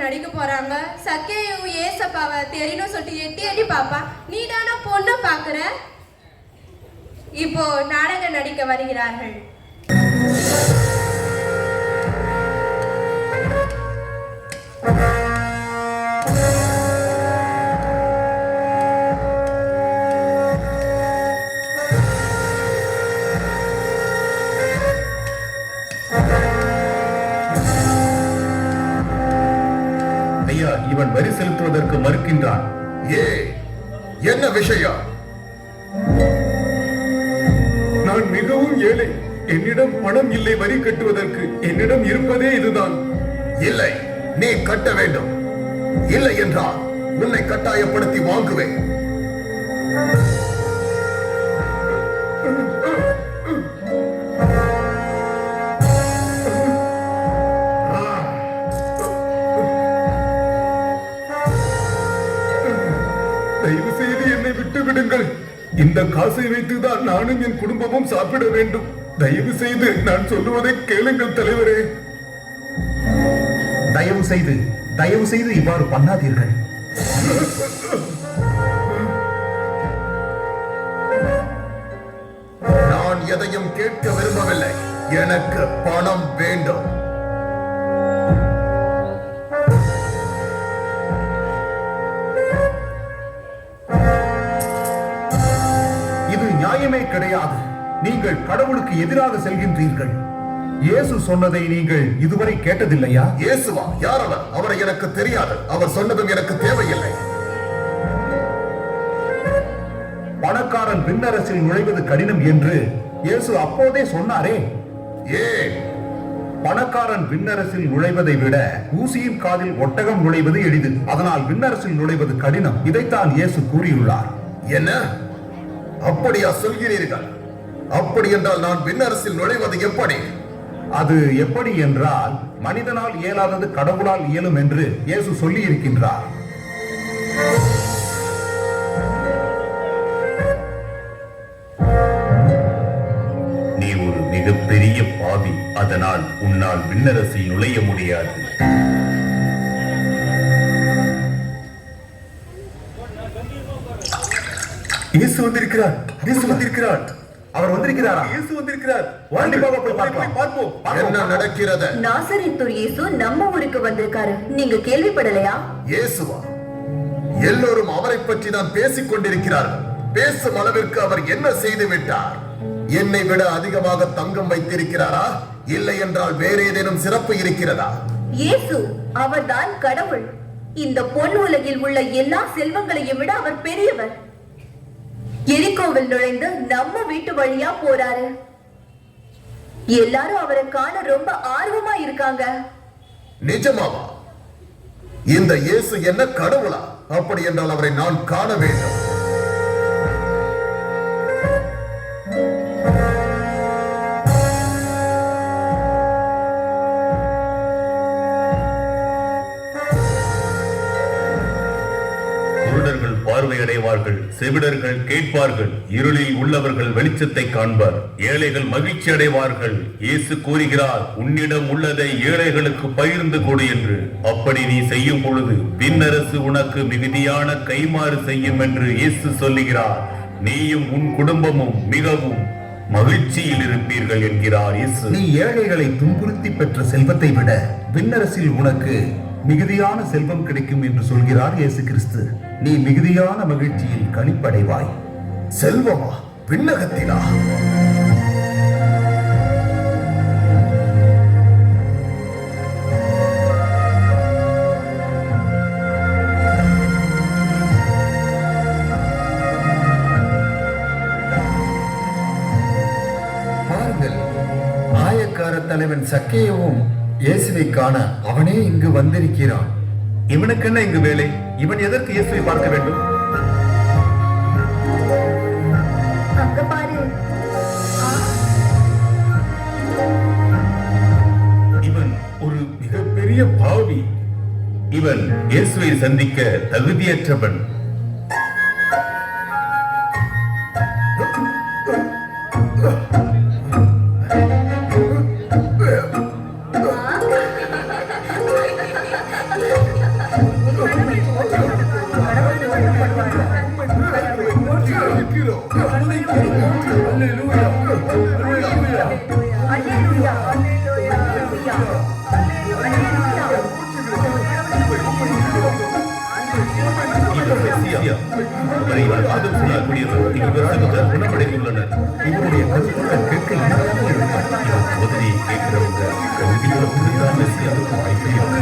நடிக்க போறாங்க. சக்கேயும் ஏசப்பாவை தெரியணும் சொல்லிட்டு எட்டி எட்டி பாப்பா. நீ தானே பொண்ணு பாக்குற. இப்போ நாடகம் நடிக்க வருகிறார்கள். இவன் வரி செலுத்துவதற்கு மறுக்கின்றான். என்ன விஷயம்? நான் மிகவும் ஏழை. என்னிடம் பணம் இல்லை வரி கட்டுவதற்கு. என்னிடம் இருப்பதே இதுதான். இல்லை, நீ கட்ட வேண்டும். இல்லை என்றால் உன்னை கட்டாயப்படுத்தி வாங்குவேன். தயவு செய்து என்னை விட்டு விடுங்கள். இந்த காசை வைத்துதான் நானும் என் குடும்பமும் சாப்பிட வேண்டும். தயவு செய்து நான் சொல்லுவதை கேளுங்கள் தலைவரே. தயவு செய்து இவ்வாறு பண்ணாதீர்கள். நான் எதையும் கேட்க விரும்பவில்லை. எனக்கு பணம் வேண்டும். நியாயமே கிடையாது. நீங்கள் கடவுளுக்கு எதிராக செல்கின்றீர்கள். இயேசு சொன்னதை நீங்கள் இதுவரை கேட்டதில்லையா? இயேசுவா? யார் அவர்? அவரை எனக்கு தெரியாது. அவர் சொன்னதும் எனக்கு தேவையில்லை. பணக்காரன் விண்ணரசில் நுழைவது கடினம் என்று இயேசு அப்போதே சொன்னாரே. ஏன்? பணக்காரன் விண்ணரசில் நுழைவதை விட ஊசியின் காதில் ஒட்டகம் நுழைவது எளிது. அதனால் விண்ணரசில் நுழைவது கடினம். இதைத்தான் இயேசு கூறியுள்ளார். என்ன அப்படியா சொல்கிறீர்கள்? அப்படி என்றால் நான் விண்ணரசில் நுழைவது எப்படி? அது எப்படி என்றால், மனிதனால் இயலாதது கடவுளால் இயலும் என்று இயேசு சொல்லி இருக்கின்றார். நீ ஒரு மிகப்பெரிய பாவி. அதனால் உன்னால் விண்ணரசில் நுழைய முடியாது. இயேசு வந்திருக்கிறார். இயேசு வந்திருக்கிறார். அவர் வந்திருக்கிறாரா? இயேசு வந்திருக்கிறார். பார்ப்போம். என்ன நடக்கிறது? நாசரேத்தூர் இயேசு நம்ம ஊருக்கு வந்திருக்காரு. நீங்க கேள்விப்படலையா? இயேசுவா? எல்லோரும் அவரை பற்றி தான் பேசிக் கொண்டிருக்கிறார்கள். பேசும் அளவிற்கு அவர் என்ன செய்து விட்டார்? என்னை விட அதிகமாக தங்கம் வைத்திருக்கிறாரா? இல்லை என்றால் வேற ஏதேனும் சிறப்பு இருக்கிறதா? இயேசு அவர்தான் கடவுள். இந்த பொன் உலகில் உள்ள எல்லா செல்வங்களையும் விட அவர் பெரியவர். எரிகோவில் நுழைந்து நம்ம வீட்டு வழியா போறாரு. எல்லாரும் அவரை காண ரொம்ப ஆர்வமா இருக்காங்க. நிஜமாவா? இந்த இயேசு என்ன கடவுளா? அப்படி என்றால் அவரை நான் காண வேண்டும். பார்வையடைவார்கள், செவிடர்கள் கேட்பார்கள், இருளில் உள்ளவர்கள் வெளிச்சத்தை காண்பார், ஏழைகள் மகிழ்ச்சி அடைவார்கள். இயேசு கூறுகிறார், உன்னிடம் உள்ளதை ஏழைகளுக்கு பகிர்ந்து கொடு என்று. அப்படி நீ செய்யும் பொழுது விண்ணரசு உனக்கு மிகுதியான கைமாறு செய்யும் என்று இயேசு சொல்லுகிறார். நீயும் உன் குடும்பமும் மிகவும் மகிழ்ச்சியில் இருப்பீர்கள் என்கிறார் இயேசு. நீ ஏழைகளை துன்புறுத்தி பெற்ற செல்வத்தை விட விண்ணரசில் உனக்கு மிகுதியான செல்வம் கிடைக்கும் என்று சொல்கிறார் இயேசு கிறிஸ்து. நீ மிகுதியான மகிழ்ச்சியில் களிப்படைவாய். செல்வமா? விண்ணகத்திலா? பாருங்கள், ஆயக்கார தலைவன் சக்கேயவும் இயேசுவை காண அவனே இங்கு வந்திருக்கிறான். இவனுக்கு என்ன இங்கு வேலை? இவன் எதற்கு இயேசுவை பார்க்க வேண்டும்? அங்க பாரு. இவன் ஒரு மிகப்பெரிய பாவி. இவன் இயேசுவை சந்திக்க தகுதியற்றவன். இவர் மெசியா. அவரை அற்புதம் செய்யக்கூடியவர். இவர் சகோதரர் குணமடைந்துள்ளனர். இவருடைய கருத்துக்கள் கேட்க இனிமையாக இருக்கிறது. இவர் போதனையை கேட்கிறவங்க கல்வியோடு இருந்தால் மெசியாவுக்கு வாய்ப்பே இல்லை.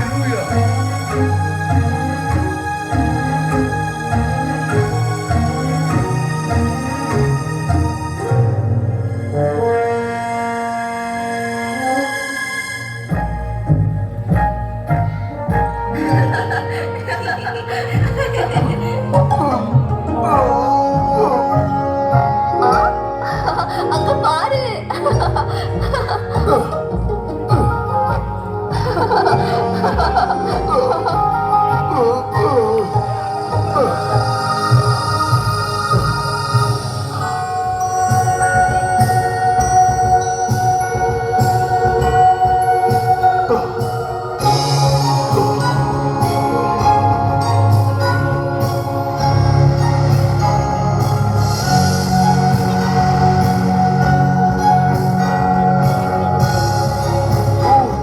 அங்க பாரு.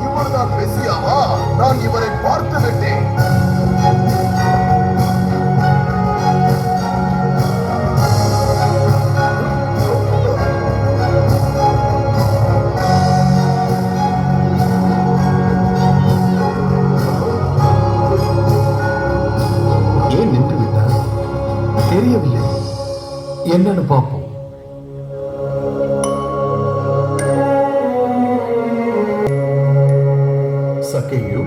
இவர்தான் மெசியாவா? நான் இவரை பார்த்து விட்டேன். ஏன் நின்று விட்டார்? தெரியவில்லை. என்னன்னு பார்ப்போம். சக்கேயு,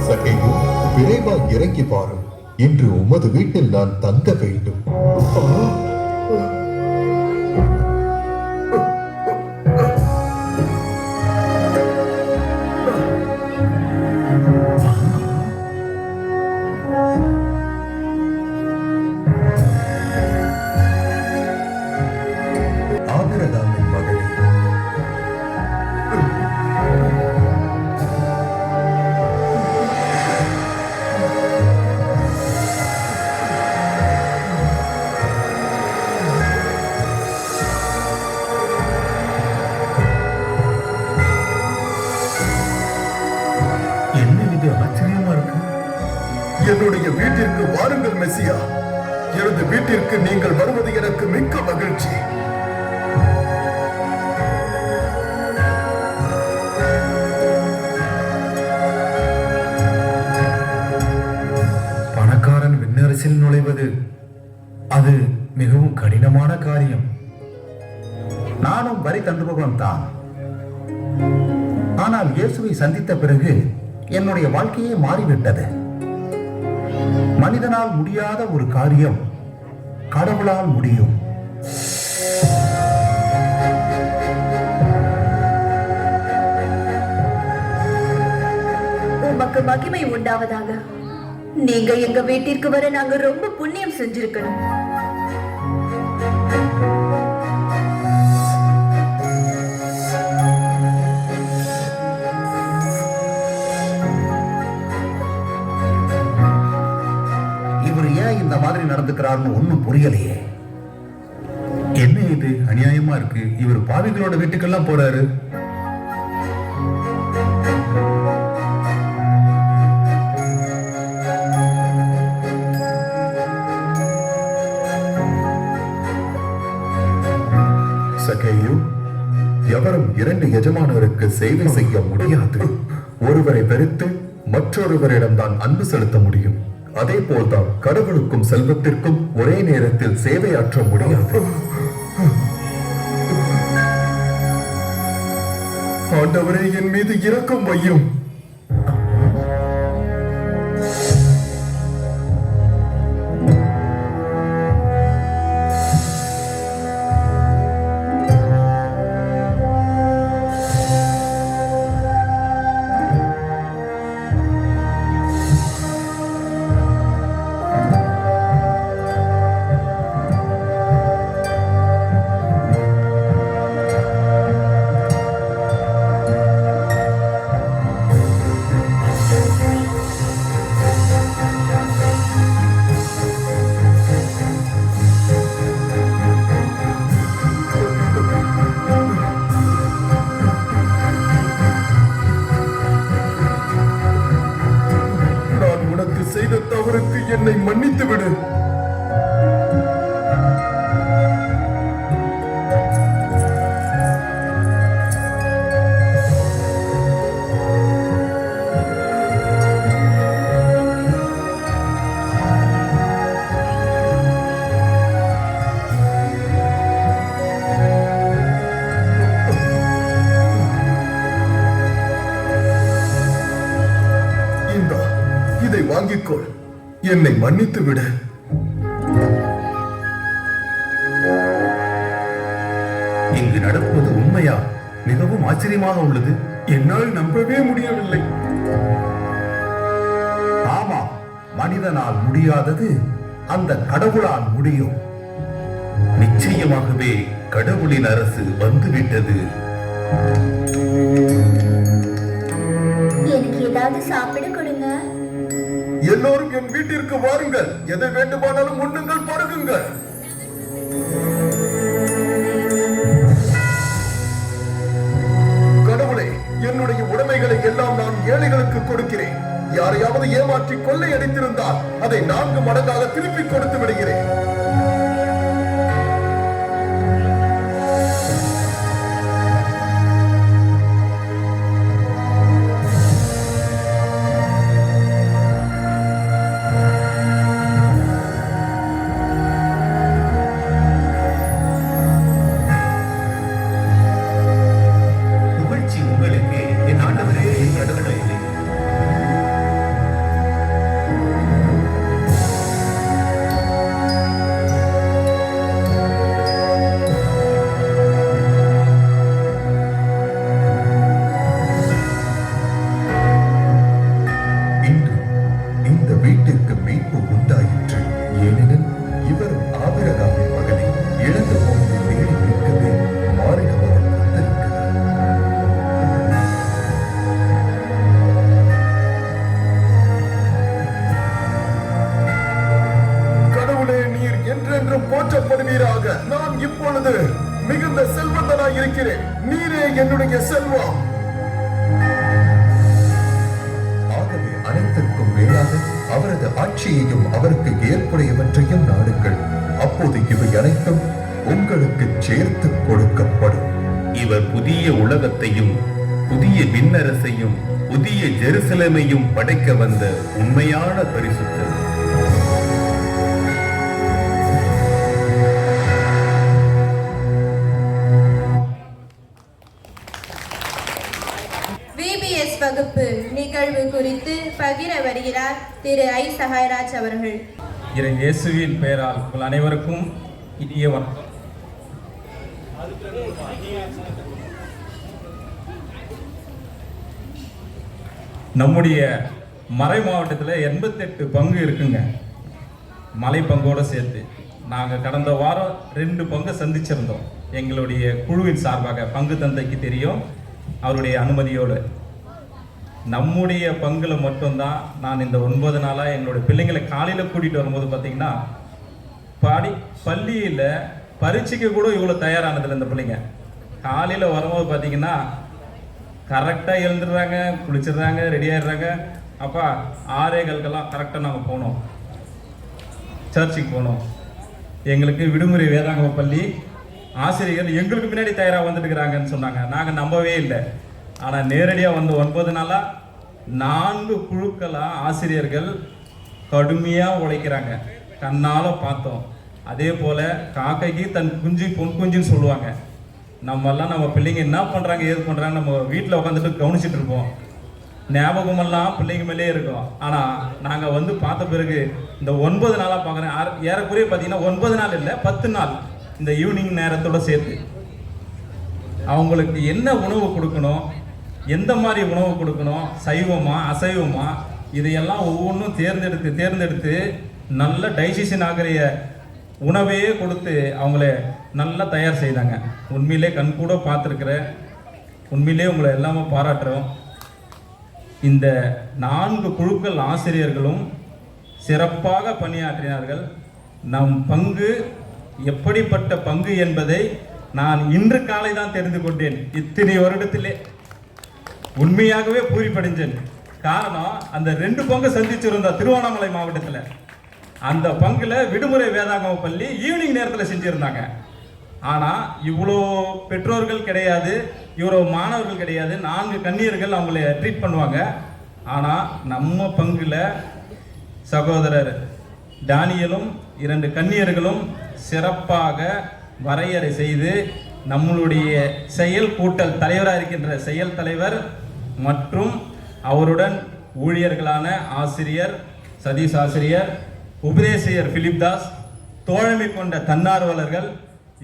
சகையு, விரைவாக இறங்கி பாரும். இன்று உமது வீட்டில் நான் தங்க வேண்டும். ஆபிரகாமின் மகளே, என்ன இது ஆச்சரியமா இருக்கு. என்னுடைய வீட்டிற்கு வாருங்கள் மெசியா. எனது வீட்டிற்கு நீங்கள் வருவது எனக்கு மிக்க மகிழ்ச்சி. பணக்காரன் விண்ணரசில் நுழைவது அது மிகவும் கடினமான காரியம். நானும் வரி தண்டுபவன் தான். ஆனால் இயேசுவை சந்தித்த பிறகு என்னுடைய வாழ்க்கையே மாறிவிட்டது. மனிதனால் முடியாத ஒரு காரியம் கடவுளால் முடியும். உமக்கு மகிமை உண்டாவதாக. நீங்க எங்க வீட்டிற்கு வர நாங்க ரொம்ப புண்ணியம் செஞ்சிருக்கணும். இவர் ஏன் இந்த மாதிரி நடந்துக்கிறாருன்னு ஒண்ணும் புரியலையே. என்ன இது அநியாயமா இருக்கு. இவர் பாவிகளோட வீட்டுக்கெல்லாம் போறாரு. சகையு, எவரும் இரண்டு எஜமானருக்கு சேவை செய்ய முடியாது. ஒருவரை வெறுத்து மற்றொருவரிடம்தான் அன்பு செலுத்த முடியும். அதே போல்தான் கடவுளுக்கும் செல்வத்திற்கும் ஒரே நேரத்தில் சேவையாற்ற முடியாது. ஆண்டவரே, என் மீது இரக்கம் வையும். செய்த தவறுக்கு என்னை மன்னித்து விடு. இதை வாங்கிக்கொள், என்னை மன்னித்து விடு. இங்கு நடப்பது உண்மையா? மிகவும் ஆச்சரியமாக உள்ளது. என்னால் நம்பவே முடியவில்லை. ஆமா, மனிதனால் முடியாதது அந்த கடவுளால் முடியும். நிச்சயமாகவே கடவுளின் அரசு வந்துவிட்டது. எனக்கு ஏதாவது சாப்பிட கொடுங்க. எல்லோரும் என் வீட்டிற்கு வாருங்கள். எதை வேண்டுமானாலும் உண்ணுங்கள், பருகுங்கள். கடவுளே, என்னுடைய உடைமைகளை எல்லாம் நான் ஏழைகளுக்கு கொடுக்கிறேன். யாரையாவது ஏமாற்றி கொள்ளையடித்திருந்தால் அதை 4 மடங்காக திருப்பி கொடுத்து விடுகிறேன். போற்றப்படுவீராக. நான் இப்பொழுது மிகுந்த செல்வந்தனாய் இருக்கிறேன். நீரே என்னுடைய செல்வம். ஆகவே அனைத்திற்கும் மேலாக அவரது ஆட்சியையும் அவருக்கு ஏற்புடையவற்றையும் நாடுங்கள். அப்போது இவை அனைத்தும் உங்களுக்கு சேர்த்து கொடுக்கப்படும். இவர் புதிய உலகத்தையும் புதிய விண்ணரசையும் புதிய ஜெருசலேமையும் படைக்க வந்த உண்மையான பரிசுத்தர். VBS வகுப்பு நிகழ்வு குறித்து பகிர வருகிறார் திரு ஐ சகாயராஜ் அவர்கள். இறை இயேசுவின் பெயரால் உங்கள் அனைவருக்கும் இனிய வணக்கம். நம்முடைய மறை மாவட்டத்தில் 88 பங்கு இருக்குங்க, மலை பங்கோடு சேர்த்து. நாங்கள் கடந்த வாரம் 2 பங்கு சந்திச்சிருந்தோம். எங்களுடைய குழுவின் சார்பாக பங்கு தந்தைக்கு தெரியும், அவருடைய அனுமதியோடு. நம்முடைய பங்கில் மட்டும்தான் நான் இந்த 9 நாளாக எங்களுடைய பிள்ளைங்களை காலையில் கூட்டிகிட்டு வரும்போது பார்த்தீங்கன்னா பள்ளியில் பரீட்சைக்கு கூட இவ்வளோ தயாரானதில்லை. இந்த பிள்ளைங்க காலையில் வரும்போது பார்த்தீங்கன்னா கரெக்டாக எழுந்துடுறாங்க, குளிச்சிடுறாங்க, ரெடி ஆகிடுறாங்க. அப்பா 6:15 கரெக்டாக நாங்கள் போனோம், சர்ச்சுக்கு போனோம். எங்களுக்கு விடுமுறை வேதாங்கம பள்ளி ஆசிரியர்கள் எங்களுக்கு பின்னாடி தயாராக வந்துட்டுருக்கிறாங்கன்னு சொன்னாங்க. நாங்கள் நம்பவே இல்லை. ஆனால் நேரடியாக வந்து 9 நாளாக 4 குழுக்களாக ஆசிரியர்கள் கடுமையாக உழைக்கிறாங்க, கண்ணால் பார்த்தோம். அதே போல் காக்கைக்கு தன் குஞ்சு பொன் குஞ்சுன்னு சொல்லுவாங்க. நம்மெல்லாம் நம்ம பிள்ளைங்க என்ன பண்ணுறாங்க ஏது பண்ணுறாங்க நம்ம வீட்டில் உட்காந்துட்டு கவனிச்சுட்டு இருப்போம். ஞாபகமெல்லாம் பிள்ளைங்க மேலே இருக்கும். ஆனால் நாங்கள் வந்து பார்த்த பிறகு இந்த 9 நாளாக பார்க்குறேன். ஏறக்குறைய பார்த்தீங்கன்னா 9 நாள் இல்லை, 10 நாள் இந்த ஈவினிங் நேரத்தோடு சேர்த்து அவங்களுக்கு என்ன உணவு கொடுக்கணும், எந்த மாதிரி உணவு கொடுக்கணும், சைவமா அசைவமா, இதையெல்லாம் ஒவ்வொன்றும் தேர்ந்தெடுத்து நல்ல டைஜஷன் ஆகிற உணவையே கொடுத்து அவங்கள நல்லா தயார் செய்தாங்க. உண்மையிலே கண் கூட பார்த்துருக்குறேன். உண்மையிலே உங்களை எல்லாமே பாராட்டுறோம். இந்த 4 குழுக்கள் ஆசிரியர்களும் சிறப்பாக பணியாற்றினார்கள். நம் பங்கு எப்படிப்பட்ட பங்கு என்பதை நான் இன்று காலை தான் தெரிந்து கொண்டேன். இத்தனை வருடத்திலே உண்மையாகவே பூரிப்படைஞ்சேன். காரணம் அந்த 2 பங்கு சந்திச்சிருந்தோம் திருவண்ணாமலை மாவட்டத்தில். அந்த பங்குல விடுமுறை வேதாகம பள்ளி ஈவினிங் நேரத்தில் செஞ்சிருந்தாங்க. ஆனால் இவ்வளோ பெற்றோர்கள் கிடையாது, இவ்வளோ மாணவர்கள் கிடையாது. 4 கன்னியர்கள் அவங்கள ட்ரீட் பண்ணுவாங்க. ஆனால் நம்ம பங்குல சகோதரர் டானியலும் 2 கன்னியர்களும் சிறப்பாக வரையறை செய்து நம்மளுடைய செயல் கூட்டல் தலைவராக இருக்கின்ற செயல் தலைவர் மற்றும் அவருடன் ஊழியர்களான ஆசிரியர் சதீஷ் ஆசிரியர், உபதேசியர் பிலிப் தாஸ், தோழமை கொண்ட தன்னார்வலர்கள்,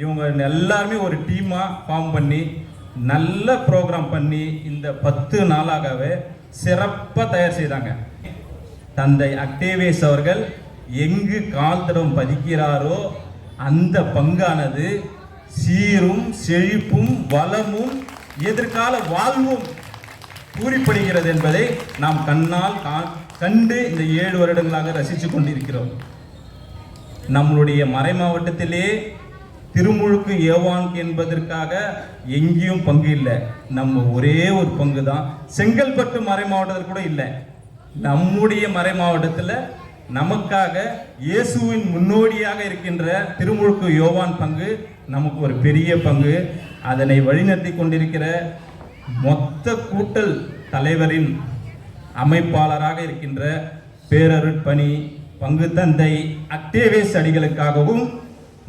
இவங்க எல்லாருமே ஒரு டீமாக ஃபார்ம் பண்ணி நல்ல ப்ரோக்ராம் பண்ணி இந்த 10 நாளாகவே சிறப்பாக தயார் செய்தாங்க. தந்தை அக்டேவியஸ் அவர்கள் எங்கு கால் தடம் பதிக்கிறாரோ அந்த பங்கானது சீரும் செழிப்பும் வளமும் எதிர்கால வாழ்வும் கூறிப்படுகிறது என்பதை நாம் கண்ணால் கண்டு இந்த 7 வருடங்களாக ரசித்து கொண்டிருக்கிறோம். நம்மளுடைய மறை மாவட்டத்திலே திருமுழுக்கு யோவான் என்பதற்காக எங்கேயும் பங்கு இல்லை. நம்ம ஒரே ஒரு பங்கு தான். செங்கல்பட்டு மறை மாவட்டத்தில் கூட இல்லை. நம்முடைய மறை மாவட்டத்தில் நமக்காக இயேசுவின் முன்னோடியாக இருக்கின்ற திருமுழுக்கு யோவான் பங்கு நமக்கு ஒரு பெரிய பங்கு. அதனை வழிநடத்தி கொண்டிருக்கிற மொத்த கூட்டல் தலைவரின் அமைப்பாளராக இருக்கின்ற பேரருட்பணி பங்கு தந்தை அக்டேவியஸ் அடிகளுக்காகவும்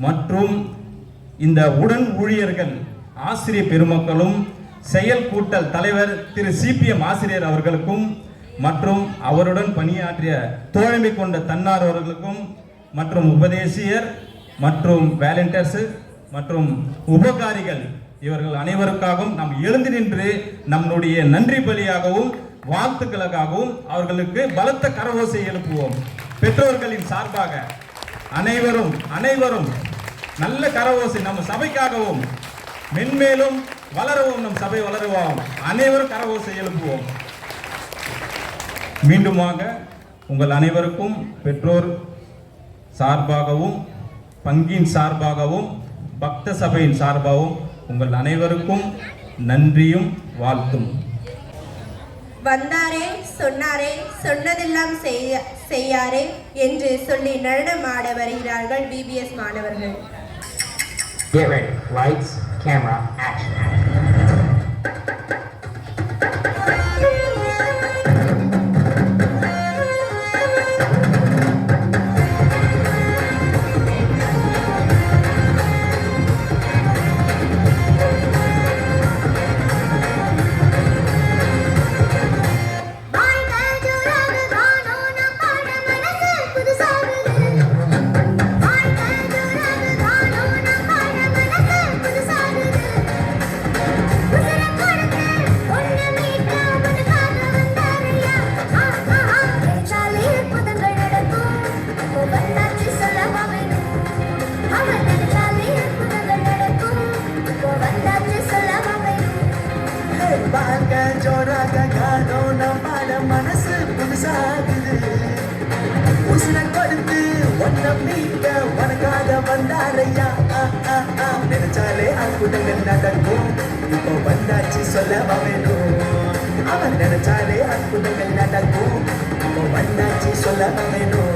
மற்றும் இந்த உடன் ஊழியர்கள் ஆசிரியர் பெருமக்களும் செயல் கூட்டல் தலைவர் திரு சிபிஎம் ஆசிரியர் அவர்களுக்கும் மற்றும் அவருடன் பணியாற்றிய தோழமை கொண்ட தன்னார்வர்களுக்கும் மற்றும் உபதேசியர் மற்றும் வாலண்டியர்ஸ் மற்றும் உபகாரிகள் இவர்கள் அனைவருக்காகவும் நாம் எழுந்து நின்று நம்முடைய நன்றி பலியாகவும் வாழ்த்துக்களுக்காகவும் அவர்களுக்கு பலத்த கரவோசை எழுப்புவோம். பெற்றோர்களின் சார்பாக அனைவரும் நல்ல கரவோசை நம்ம சபைக்காகவும் மென்மேலும் வளரவும், நம் சபை வளருவோம். அனைவரும் கரவோசை எழுப்புவோம். மீண்டுமாக உங்கள் அனைவருக்கும் பெற்றோர் சார்பாகவும் பங்கின் சார்பாகவும் பக்த சபையின் சார்பாகவும் உங்கள் அனைவருக்கும் நன்றியும் வாழ்த்தும். வந்தாரே சொன்னாரே சொன்னதெல்லாம் செய்யாரே என்று சொல்லி நடனமாட வருகிறார்கள் பிபிஎஸ் மாணவர்கள். Get ready. Lights, camera, action. மனசு புதுசாகுது, உசுர கொடுத்து ஒன்ன மீட்ட உனக்காக வந்தாரையா. நினைச்சாலே அற்புதங்கள் நடக்கும், இப்போ வந்தாச்சு சொல்ல வேணும். அவன் நினைச்சாலே அற்புதங்கள் நடக்கும், இப்போ வந்தாச்சு சொல்ல வேணும்.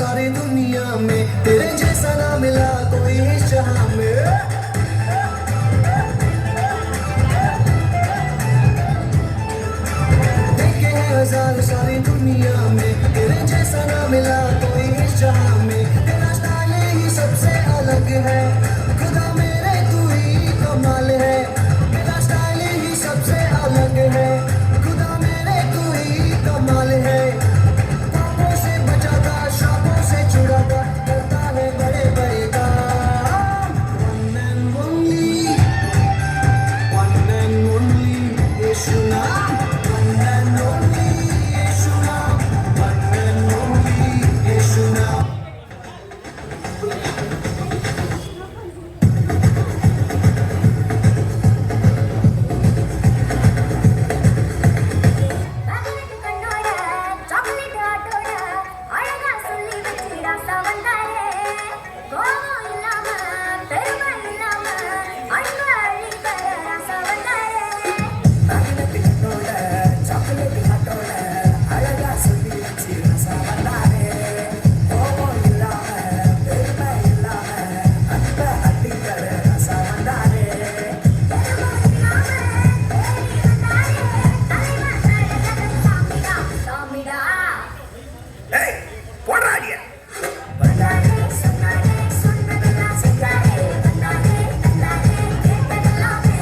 सारी दुनिया में तेरे जैसा ना मिला कोई इस जहां में। बेमिसाल सारी दुनिया में तेरे जैसा ना मिला कोई इस जहां में तेरा स्टाइल ही सबसे अलग है खुदा मेरे तू ही कमाल है तेरा स्टाइल ही सबसे अलग है खुदा मेरे तू ही कमाल है पापों से बचाता शापों से छुड़ाता करता है बड़े बड़े काम one and only यीशु नाम one and only यीशु नाम one and only यीशु नाम மகனுக்கு கண்ணோட சாக்லேட் ஆட்டோட அழகா சொல்லி வச்சு ராசா வந்தாரே கோபம் இல்லாம பெருமை இல்லாம அன்பு அள்ளி தர ராசா வந்தாரே மகனுக்கு கண்ணோட சாக்லேட் ஆட்டோட அழகா சொல்லி வச்சு ராசா வந்தாரே கோபம் இல்லாம பெருமை இல்லாம அன்பை அள்ளி தர ராசா வந்தாரே சாமிடா ஏய் போடாடிய வந்தாரே சொன்னாரே சொன்னதெல்லாம் செஞ்சாரே வந்தாரே வந்தாரே கேட்டதெல்லாமே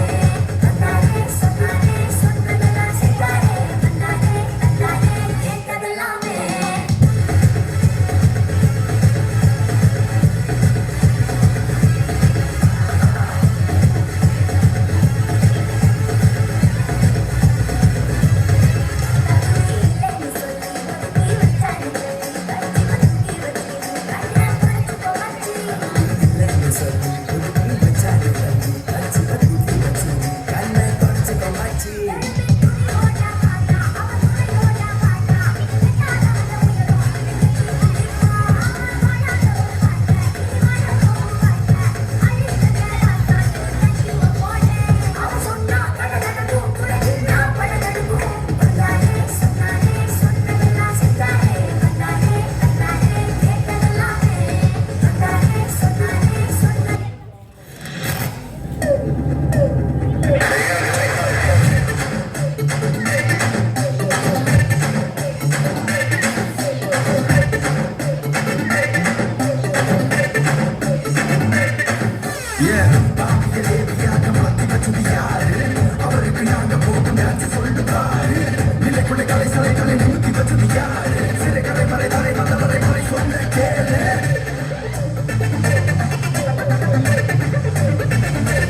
வந்தாரே சொன்னாரே சொன்னதெல்லாம் செஞ்சாரே வந்தாரே வந்தாரே கேட்டதெல்லாமே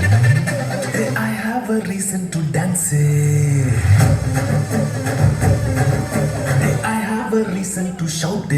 I have a reason to dance. I have a reason to shout.